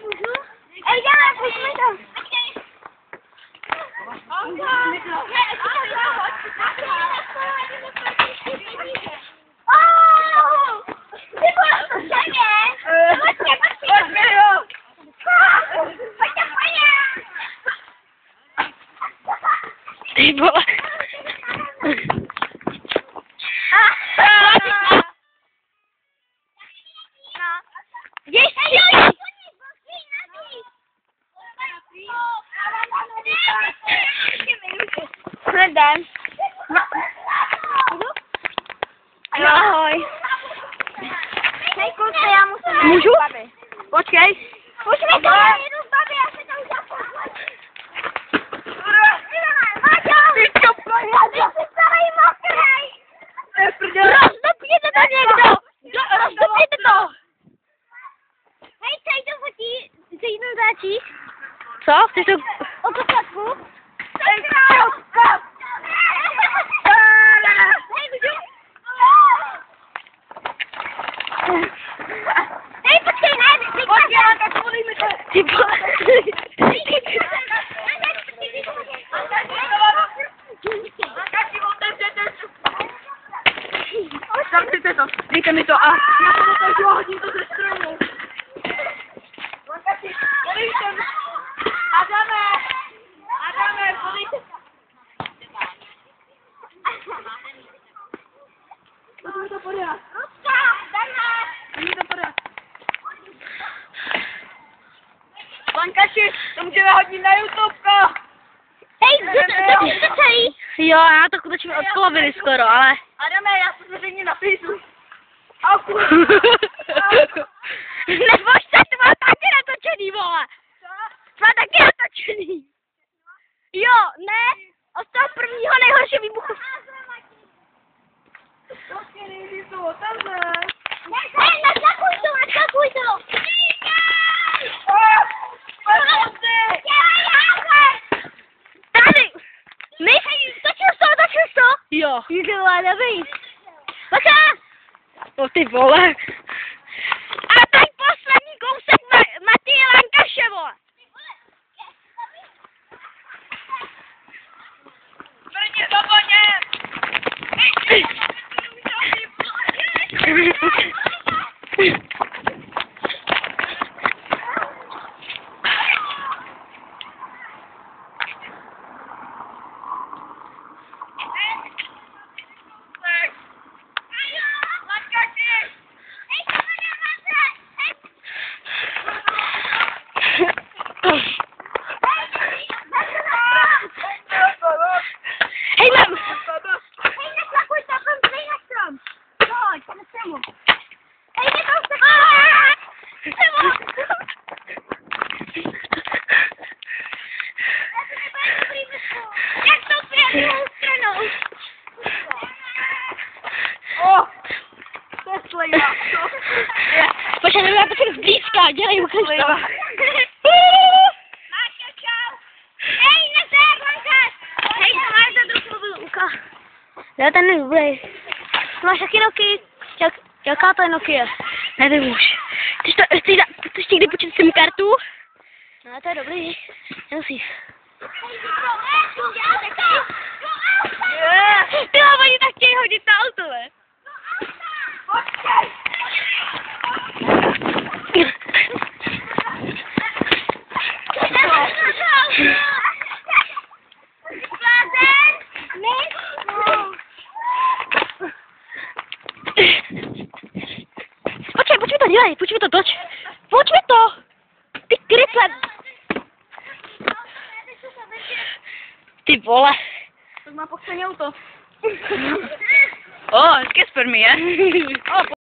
Můžu? Ej, jdeme, pojďme to. Ty vole. Jdem. Ahoj. Hej, kluci, já musím Můžu? jít z baby. Počkej. Už mi to jedu z baby, já se tam zapomněl. Ty jsi celý mokrej. Rozdopněte to někdo. Rozdopněte to. Hej, co jdu fotí? Co jdu začít? Co? Chceš to... O tu fotku? Hej, počkej, ne, Ty vole. Zamkněte to. Dejte mi to a... Já to dokážu a hodím to ze stromu. Adame, podejte. Pojďme to podat. Pojďme to podat. Lankaši, to můžeme hodit na YouTubeko. Hej, to celý. Jo, já to skutečně odplavili skoro, ale... Adame, já to zřejmě napíšu. Nebož se, to má taky natočený, vole. To má taky natočený. Jo, ne, od toho prvního nejhoršího výbuchu. Hej, naskakuj to. Tady. Točíš to? Jo. Jdu, ale dobrý. Bacha! No ty vole. A teď poslední kousek Matěje Lankaše, vole. Brně do koně! Hej, mám! Hej, neskakuj to, pojď na strom. Pojď, na stromu. Hej, mě to chce. Jak to pět druhou stranou? To je slejva. Počkej, já to tak zblízka, dělej, ukaž to. Máška, čau. Hej, neser, Lankaš. Hej, to máš za druhou mobilu, ukaž. Já ten nebude. Máš taky Nokia? Jaká to je Nokia? Nevím už. Chceš někdy počít SIM kartu? No, to je dobrý. Nemusíš. Ty oni tak chtějí hodit na auto, ne? Počkej to, dělej, pojďme to, toč. Pojďme to. Ty krycle. Ty vole. To má pochceně auto. Hezké spermie.